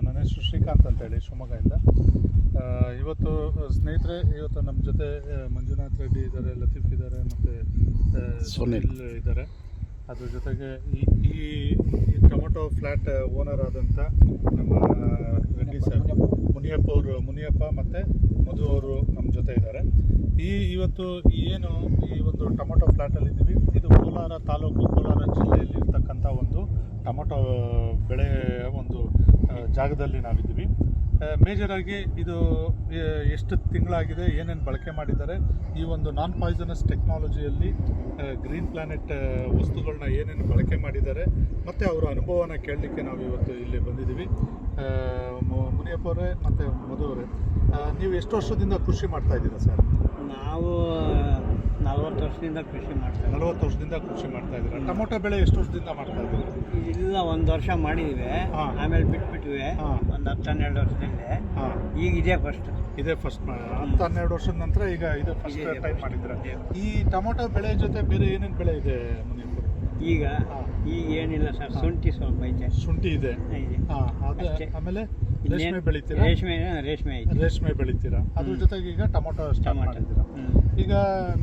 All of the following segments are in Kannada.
ನನ್ನ ಹೆಸರು ಶ್ರೀಕಾಂತ್ ಅಂತೇಳಿ ಶಿವಮೊಗ್ಗದಿಂದ. ಇವತ್ತು ಸ್ನೇಹಿತರೆ, ಇವತ್ತು ನಮ್ಮ ಜೊತೆ ಮಂಜುನಾಥ್ ರೆಡ್ಡಿ ಇದ್ದಾರೆ, ಲತೀಫ್ ಇದ್ದಾರೆ ಮತ್ತು ಸುನಿಲ್ ಇದ್ದಾರೆ. ಅದ್ರ ಜೊತೆಗೆ ಈ ಟೊಮೊಟೊ ಫ್ಲ್ಯಾಟ್ ಓನರ್ ಆದಂಥ ನಮ್ಮ ರೆಡ್ಡಿ ಸರ್, ಮುನಿಯಪ್ಪ ಮತ್ತು ಮಧು ಅವರು ನಮ್ಮ ಜೊತೆ ಇದ್ದಾರೆ. ಇವತ್ತು ಏನು ಈ ಒಂದು ಟೊಮೊಟೊ ಫ್ಲ್ಯಾಟಲ್ಲಿದ್ದೀವಿ. ಇದು ಕೋಲಾರ ತಾಲೂಕು, ಕೋಲಾರ ಜಿಲ್ಲೆಯಲ್ಲಿ ಇರ್ತಕ್ಕಂಥ ಒಂದು ಟೊಮೊಟೊ ಬೆಳೆ ಒಂದು ಜಾಗದಲ್ಲಿ ನಾವಿದ್ದೀವಿ. ಮೇಜರಾಗಿ ಇದು ಎಷ್ಟು ತಿಂಗಳಾಗಿದೆ, ಏನೇನು ಬಳಕೆ ಮಾಡಿದ್ದಾರೆ, ಈ ಒಂದು ನಾನ್ ಪಾಯ್ಸನಸ್ ಟೆಕ್ನಾಲಜಿಯಲ್ಲಿ ಗ್ರೀನ್ ಪ್ಲಾನೆಟ್ ವಸ್ತುಗಳನ್ನ ಏನೇನು ಬಳಕೆ ಮಾಡಿದ್ದಾರೆ ಮತ್ತು ಅವರ ಅನುಭವನ ಕೇಳಲಿಕ್ಕೆ ನಾವು ಇವತ್ತು ಇಲ್ಲಿ ಬಂದಿದ್ದೀವಿ. ಮುನಿಯಪ್ಪ ಅವರೇ ಮತ್ತು ಮಧು ಅವರೇ, ನೀವು ಎಷ್ಟು ವರ್ಷದಿಂದ ಕೃಷಿ ಮಾಡ್ತಾ ಇದ್ದೀರಾ ಸರ್? ನಾವು 40 ವರ್ಷದಿಂದ ಕೃಷಿ ಮಾಡ್ತೀವಿ. 40 ವರ್ಷದಿಂದ ಕೃಷಿ ಮಾಡ್ತಾ ಇದ್ದೀರಾ. ಟೊಮೊಟೊ ಬೆಳೆ ಎಷ್ಟು ವರ್ಷದಿಂದ ಮಾಡ್ತಾ ಇದ್ದೀರಾ? ಇಲ್ಲ, 1 ವರ್ಷ ಮಾಡಿದ್ದೀವಿ, ಆಮೇಲೆ ಬಿಟ್ಬಿಟ್ವಿ. ಒಂದು 10-12 ವರ್ಷದಲ್ಲಿ. ಈಗ ಇದೇ ಫಸ್ಟ್ 10-12 ವರ್ಷದ ನಂತರ ಈಗ ಇದು ಫಸ್ಟ್ ಟೈಮ್ ಮಾಡಿದ್ರೆ. ಈ ಟೊಮೊಟೊ ಬೆಳೆ ಜೊತೆ ಬೇರೆ ಏನೇನು ಬೆಳೆ ಇದೆ ಮುನಿಯಪ್ಪ? ಈಗ ಏನಿಲ್ಲ ಸರ್, ಶುಂಠಿ ಸ್ವಲ್ಪ ಐತೆ. ಶುಂಠಿ ಇದೆ. ಆಮೇಲೆ ರೇಷ್ಮೆ ಬೆಳಿತೀರಾ? ರೇಷ್ಮೆ ಬೆಳಿತೀರಾ. ಅದ್ರ ಜೊತೆಗೆ ಈಗ ಟೊಮೊಟೊ ಸ್ಟಾರ್ಟ್ ಮಾಡಿದ್ದೀರಾ. ಈಗ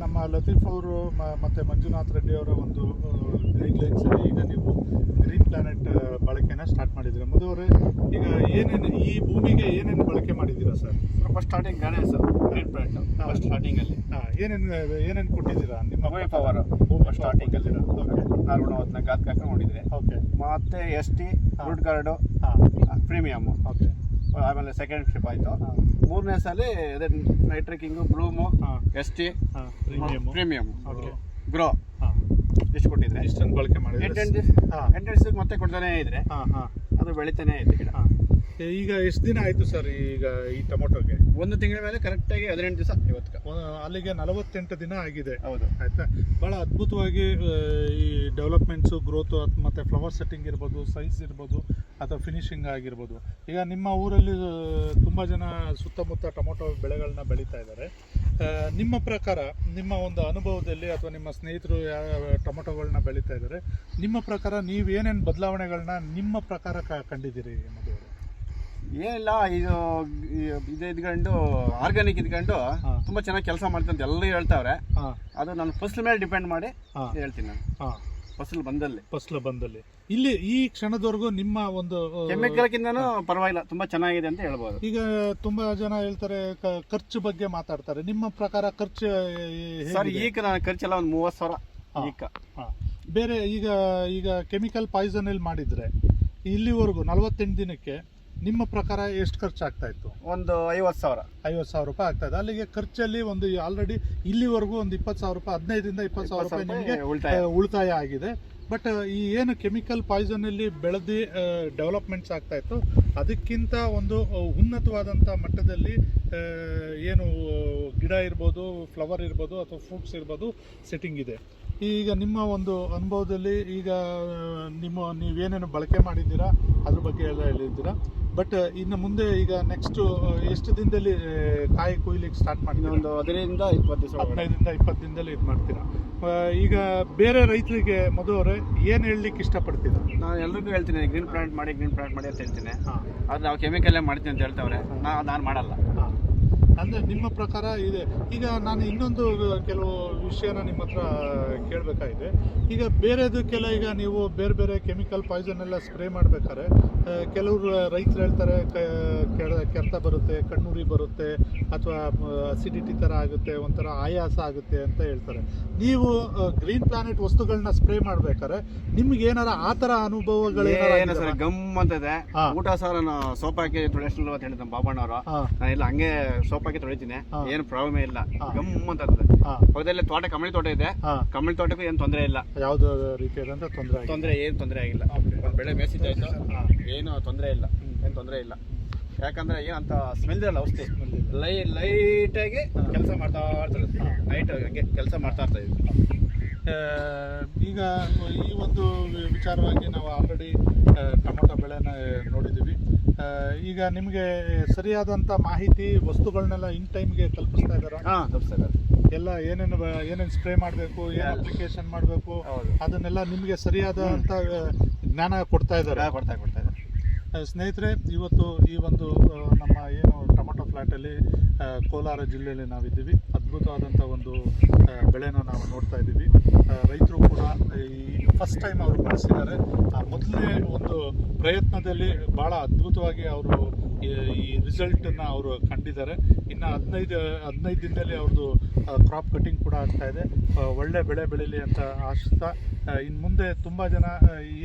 ನಮ್ಮ ಲತೀಫ್ ಅವರು ಮತ್ತು ಮಂಜುನಾಥ್ ರೆಡ್ಡಿ ಅವರ ಒಂದು ಗೈಡ್ಲೈನ್ಸ್ ಈಗ ನೀವು ಗ್ರೀನ್ ಪ್ಲಾನೆಟ್ ಬಳಕೆನ ಸ್ಟಾರ್ಟ್ ಮಾಡಿದ್ದೀರಾ. ಮಧು ಅವರೇ, ಈಗ ಏನೇನು ಈ ಭೂಮಿಗೆ ಏನೇನು ಬಳಕೆ ಮಾಡಿದ್ದೀರಾ ಸರ್? ಫಸ್ಟ್ ಸ್ಟಾರ್ಟಿಂಗ್ ಗಾಣೆ ಸರ್, ಗ್ರೀನ್ ಪ್ಲಾನೆಟ್ ಫಸ್ಟ್ ಸ್ಟಾರ್ಟಿಂಗಲ್ಲಿ ಏನೇನು ಕೊಟ್ಟಿದ್ದೀರಾ? ನಿಮ್ಮ ಪವರ್ ಸ್ಟಾರ್ಟಿಂಗಲ್ಲಿ ನಾರ್ಗುಣವತ್ನ ಗಾತ್ ಹಾಕೊಂಡು ನೋಡಿದ್ರೆ. ಓಕೆ. ಮತ್ತೆ ST root guard premium. Okay. ಆಮೇಲೆ ಸೆಕೆಂಡ್ ಟ್ರಿಪ್ ಆಯಿತು. 3ನೇ ಸಲ ಅದೇ ನೈಟ್ರಿಕಿಂಗು, ಬ್ಲೂಮು, ST ಪ್ರೀಮಿಯಮ್, ಗ್ರೋ ಇಷ್ಟು ಕೊಟ್ಟಿದ್ರೆ. ಇಷ್ಟನ್ನು ಬಳಕೆ ಮಾಡಿದ್ರೆ 8 ದಿವಸಕ್ಕೆ ಮತ್ತೆ ಕೊಡ್ತಾನೆ ಇದ್ರೆ ಅದು ಬೆಳಿತಾನೆ ಇದೆ ಗಿಡ. ಈಗ ಎಷ್ಟು ದಿನ ಆಯಿತು ಸರ್ ಈಗ ಈ ಟೊಮೊಟೊಗೆ? 1 ತಿಂಗಳ ಮೇಲೆ ಕರೆಕ್ಟಾಗಿ 18 ದಿವಸ ಇವತ್ತು. ಅಲ್ಲಿಗೆ 48 ದಿನ ಆಗಿದೆ. ಹೌದು. ಆಯಿತಾ? ಭಾಳ ಅದ್ಭುತವಾಗಿ ಈ ಡೆವಲಪ್ಮೆಂಟ್ಸು, ಗ್ರೋತು ಮತ್ತು ಫ್ಲವರ್ ಸೆಟ್ಟಿಂಗ್ ಇರ್ಬೋದು, ಸೈಜ್ ಇರ್ಬೋದು ಅಥವಾ ಫಿನಿಶಿಂಗ್ ಆಗಿರ್ಬೋದು. ಈಗ ನಿಮ್ಮ ಊರಲ್ಲಿ ತುಂಬ ಜನ ಸುತ್ತಮುತ್ತ ಟೊಮೊಟೊ ಬೆಳೆಗಳನ್ನ ಬೆಳೀತಾ ಇದ್ದಾರೆ. ನಿಮ್ಮ ಪ್ರಕಾರ, ನಿಮ್ಮ ಒಂದು ಅನುಭವದಲ್ಲಿ ಅಥವಾ ನಿಮ್ಮ ಸ್ನೇಹಿತರು ಯಾವ ಟೊಮೊಟೊಗಳನ್ನ ಬೆಳೀತಾ ಇದ್ದಾರೆ, ನಿಮ್ಮ ಪ್ರಕಾರ ನೀವು ಏನೇನು ಬದಲಾವಣೆಗಳನ್ನ ನಿಮ್ಮ ಪ್ರಕಾರ ಕಂಡಿದ್ದೀರಿ ಮಧು? ಏನಿಲ್ಲ, ಇದು ಇದ್ಕೊಂಡು ಆರ್ಗ್ಯಾನಿಕ್ ಇದ್ಕೊಂಡು ತುಂಬ ಚೆನ್ನಾಗಿ ಕೆಲಸ ಮಾಡ್ತೀನಿ ಅಂತ ಎಲ್ಲರೂ ಹೇಳ್ತಾವ್ರೆ. ಅದು ನಾನು ಫಸಲು ಮೇಲೆ ಡಿಪೆಂಡ್ ಮಾಡಿ ಹೇಳ್ತೀನಿ. ನಾನು ಫಸಲು ಬಂದಲ್ಲಿ ಇಲ್ಲಿ ಈ ಕ್ಷಣದವರೆಗೂ ನಿಮ್ಮ ಒಂದು ಕೆಮಿಕಲ್ಕಿಂತನೂ ಪರವಾಗಿಲ್ಲ, ತುಂಬಾ ಚೆನ್ನಾಗಿದೆ ಅಂತ ಹೇಳ್ಬೋದು. ಈಗ ತುಂಬಾ ಜನ ಹೇಳ್ತಾರೆ ಖರ್ಚು ಬಗ್ಗೆ ಮಾತಾಡ್ತಾರೆ. ನಿಮ್ಮ ಪ್ರಕಾರ ಖರ್ಚು ಸರ್? ಈಗ ನಾನು ಖರ್ಚೆಲ್ಲ ಒಂದು 30,000 ಈಗ. ಬೇರೆ ಈಗ ಕೆಮಿಕಲ್ ಪಾಯ್ಸನ್ ಅಲ್ಲಿ ಮಾಡಿದ್ರೆ ಇಲ್ಲಿವರೆಗೂ 48 ದಿನಕ್ಕೆ ನಿಮ್ಮ ಪ್ರಕಾರ ಎಷ್ಟು ಖರ್ಚು ಆಗ್ತಾ ಇತ್ತು? ಒಂದು 50,000 ರೂಪಾಯಿ ಆಗ್ತಾ ಇದೆ. ಅಲ್ಲಿಗೆ ಖರ್ಚಲ್ಲಿ ಒಂದು ಆಲ್ರೆಡಿ ಇಲ್ಲಿವರೆಗೂ ಒಂದು 20,000 ರೂಪಾಯಿ, 15,000 ರಿಂದ 20,000 ರೂಪಾಯಿ ನಿಮಗೆ ಉಳಿತಾಯ ಆಗಿದೆ. ಬಟ್ ಈ ಏನು ಕೆಮಿಕಲ್ ಪಾಯ್ಸನ್ ಅಲ್ಲಿ ಬೆಳೆದು ಡೆವಲಪ್ಮೆಂಟ್ಸ್ ಆಗ್ತಾ ಇತ್ತು, ಅದಕ್ಕಿಂತ ಒಂದು ಉನ್ನತವಾದಂಥ ಮಟ್ಟದಲ್ಲಿ ಏನು ಗಿಡ ಇರ್ಬೋದು, ಫ್ಲವರ್ ಇರ್ಬೋದು ಅಥವಾ ಫ್ರೂಟ್ಸ್ ಇರ್ಬೋದು, ಸೆಟ್ಟಿಂಗ್ ಇದೆ. ಈಗ ನಿಮ್ಮ ಒಂದು ಅನುಭವದಲ್ಲಿ ಈಗ ನೀವೇನೇನು ಬಳಕೆ ಮಾಡಿದ್ದೀರಾ ಅದ್ರ ಬಗ್ಗೆ ಎಲ್ಲ ಹೇಳಿದ್ದೀರಾ. ಬಟ್ ಇನ್ನು ಮುಂದೆ ಈಗ ನೆಕ್ಸ್ಟ್ ಎಷ್ಟು ದಿನದಲ್ಲಿ ಕಾಯಿ ಕೊಯ್ಲಿಕ್ಕೆ ಸ್ಟಾರ್ಟ್ ಮಾಡ್ತೀರಾ? ಒಂದು 15ರಿಂದ 20 ದಿನದಲ್ಲಿ ಇದು ಮಾಡ್ತೀರಾ. ಈಗ ಬೇರೆ ರೈತರಿಗೆ ಮಧು ಅವರೇ ಏನು ಹೇಳಲಿಕ್ಕೆ ಇಷ್ಟಪಡ್ತೀರಾ? ನಾನು ಎಲ್ರಿಗೂ ಹೇಳ್ತೀನಿ, ಗ್ರೀನ್ ಪ್ಲಾಂಟ್ ಮಾಡಿ ಅಂತ ಹೇಳ್ತೀನಿ. ಅದು ನಾವು ಕೆಮಿಕಲ್ಲೇ ಮಾಡ್ತೀನಿ ಅಂತ ಹೇಳ್ತಾವ್ರೆ, ನಾನು ಮಾಡಲ್ಲ. ಅಂದರೆ ನಿಮ್ಮ ಪ್ರಕಾರ ಇದೆ. ಈಗ ನಾನು ಇನ್ನೊಂದು ಕೆಲವು ವಿಷಯನ ನಿಮ್ಮ ಹತ್ರ ಕೇಳಬೇಕಾಗಿದೆ. ಈಗ ಬೇರೆದಕ್ಕೆಲ್ಲ ಈಗ ನೀವು ಬೇರೆ ಕೆಮಿಕಲ್ ಪಾಯ್ಸನ್ ಎಲ್ಲ ಸ್ಪ್ರೇ ಮಾಡಬೇಕಾದ್ರೆ ಕೆಲವರು ರೈತರು ಹೇಳ್ತಾರೆ ಕೆರೆತ ಬರುತ್ತೆ, ಕಣ್ಣುರಿ ಬರುತ್ತೆ, ಅಥವಾ ಅಸಿಡಿಟಿ ಥರ ಆಗುತ್ತೆ, ಒಂಥರ ಆಯಾಸ ಆಗುತ್ತೆ ಅಂತ ಹೇಳ್ತಾರೆ. ನೀವು ಗ್ರೀನ್ ಪ್ಲಾನೆಟ್ ವಸ್ತುಗಳನ್ನ ಸ್ಪ್ರೇ ಮಾಡ್ಬೇಕಾದ್ರೆ ನಿಮ್ಗೆ ಏನಾರ ಆ ಥರ ಅನುಭವಗಳೇನಾರ? Sir, gum ಅಂತದೆ. ಊಟ ಸರ್ ನಾನು ಸೋಪ್ ಹಾಕಿ ತೊಳೆಸಲು ಅಂತ ಹೇಳಿದ ನಮ್ಮ ಬಾಬಣ್ಣವರು. ನಾನಿಲ್ಲ, ಹಂಗೆ ಸೋಪ್ ಹಾಕಿ ತೊಳಿತೀನಿ, ಏನು ಪ್ರಾಬ್ಲಮ್ ಇಲ್ಲ. ಗಮ್ ಅಂತ ಪಕ್ಕದಲ್ಲಿ ಕಮಳಿ ತೋಟ ಇದೆ. ಕಮಳಿ ತೋಟಕ್ಕೂ ಏನು ತೊಂದರೆ ಇಲ್ಲ, ಯಾವ್ದು ರೀತಿಯಾದಂತ ಏನು ತೊಂದರೆ ಆಗಿಲ್ಲ. ಒಂದು ಬೆಳೆ ಮೇಸಿದ್ದಾಯ್ತು, ಏನು ತೊಂದರೆ ಇಲ್ಲ, ಯಾಕಂದ್ರೆ ಏನಂತ ಸ್ಮೆಲ್ ಇರಲ್ಲ. ಔಷಧಿ ಲೈಟಾಗಿ ಕೆಲಸ ಮಾಡ್ತಾ ಇರ್ತಾರೆ, ನೈಟ್ ಹಂಗೆ ಕೆಲಸ ಮಾಡ್ತಾ ಇರ್ತಾರೆ. ಈಗ ಈ ಒಂದು ವಿಚಾರವಾಗಿ ನಾವು ಆಲ್ರೆಡಿ ಟೊಮೊಟೊ ಬೆಳೆನ ನೋಡಿದ್ದೀವಿ. ಈಗ ನಿಮಗೆ ಸರಿಯಾದಂಥ ಮಾಹಿತಿ, ವಸ್ತುಗಳನ್ನೆಲ್ಲ ಇನ್ ಟೈಮ್ಗೆ ತಲುಪಿಸ್ತಾ ಇದ್ದಾರೆ? ಎಲ್ಲ ಏನೇನು ಸ್ಪ್ರೇ ಮಾಡಬೇಕು, ಏನು ಅಪ್ಲಿಕೇಶನ್ ಮಾಡಬೇಕು, ಅದನ್ನೆಲ್ಲ ನಿಮಗೆ ಸರಿಯಾದಂಥ ಜ್ಞಾನ ಕೊಡ್ತಾ ಇದ್ದಾರೆ. ಸ್ನೇಹಿತರೆ, ಇವತ್ತು ಈ ಒಂದು ನಮ್ಮ ಏನು ಟೊಮೊಟೊ ಫ್ಲ್ಯಾಟಲ್ಲಿ ಕೋಲಾರ ಜಿಲ್ಲೆಯಲ್ಲಿ ನಾವಿದ್ದೀವಿ. ಅದ್ಭುತವಾದಂಥ ಒಂದು ಬೆಳೆನ ನಾವು ನೋಡ್ತಾ ಇದ್ದೀವಿ. ರೈತರು ಕೂಡ ಈ ಫಸ್ಟ್ ಟೈಮ್ ಅವರು ಬೆಳೆಸಿದ್ದಾರೆ. ಮೊದಲನೇ ಒಂದು ಪ್ರಯತ್ನದಲ್ಲಿ ಭಾಳ ಅದ್ಭುತವಾಗಿ ಅವರು ಈ ರಿಸಲ್ಟನ್ನು ಅವರು ಕಂಡಿದ್ದಾರೆ. ಇನ್ನು 15 ದಿನದಲ್ಲಿ ಅವ್ರದ್ದು ಕ್ರಾಪ್ ಕಟಿಂಗ್ ಕೂಡ ಆಗ್ತಾ ಇದೆ. ಒಳ್ಳೆ ಬೆಳೆ ಬೆಳೀಲಿ ಅಂತ ಆಶಿಸ್ತಾ, ಇನ್ನು ಮುಂದೆ ತುಂಬ ಜನ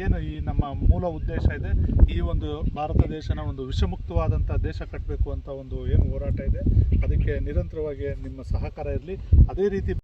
ಏನು ಈ ನಮ್ಮ ಮೂಲ ಉದ್ದೇಶ ಇದೆ, ಈ ಒಂದು ಭಾರತ ದೇಶನ ಒಂದು ವಿಷಮುಕ್ತವಾದಂಥ ದೇಶ ಕಟ್ಟಬೇಕು ಅಂತ ಒಂದು ಏನು ಹೋರಾಟ ಇದೆ, ಅದಕ್ಕೆ ನಿರಂತರವಾಗಿ ನಿಮ್ಮ ಸಹಕಾರ ಇರಲಿ. ಅದೇ ರೀತಿ